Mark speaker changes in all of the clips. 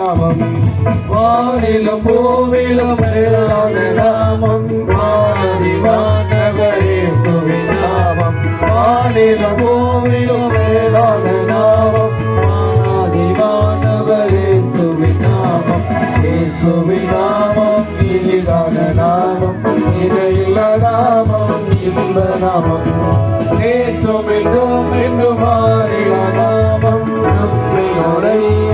Speaker 1: நாமம் வானிலும் பூவிலும் மேலான நாமம் ஆதிவானவர் இயேசுவின் நாமம் வானிலும் பூவிலும் மேலான நாமம் ஆதிவானவர் இயேசுவின் நாமம் இயேசுவின் நாமம் இனிதான நாமம் இணையில்ல நாமம் இன்ப நாமம் நேற்றும் என்றும் என்று மாறிட நாமம் நம்மை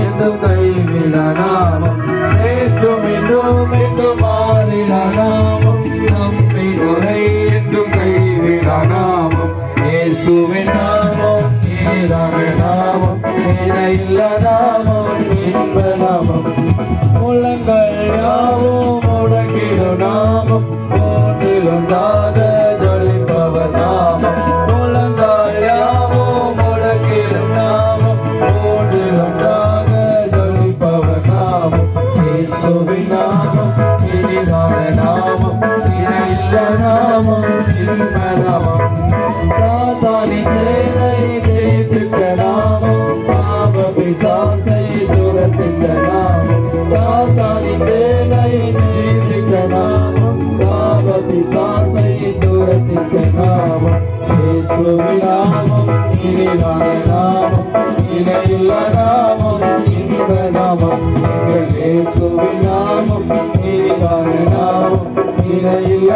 Speaker 1: என்றும் கைவிட நாமம் நேற்றும் என்றும் என்று மாறிட நாமம் நம்மை என்றும் கைவிட நாமம் இயேசுவின் நாமம் இனிதான நாமம் இணையில்ல நாமம் இன்ப நாமம் முழங்கள் யாவும் முடங்கிடும் நாமம் போன்றிலுண்டாத ஜொலிப்பவர் நாமம் முழங்கள் யாவும் முடங்கிடும் நாமம் போன்றிலுண்டாத ஜொலிப்பவர் நாமம் இயேசுவின் நாமம் இனிதான நாமம் இணையில்ல நாமம் இன்ப நாமம் சாத்தானி சேனை ஜெயித்திட்ட நாமம் பாவ பிசாசை துரத்திட்ட நாமம் சாத்தானி சேனை ஜெயித்திட்ட நாமம் பாவ பிசாசை துரத்திட்ட நாமம் இயேசுவின் நாமம் இனிதான நாமம் இணையில்ல நாமம் இன்ப நாமம் இயேசுவின் நாமம் இனிதான நாமம் இணையில்ல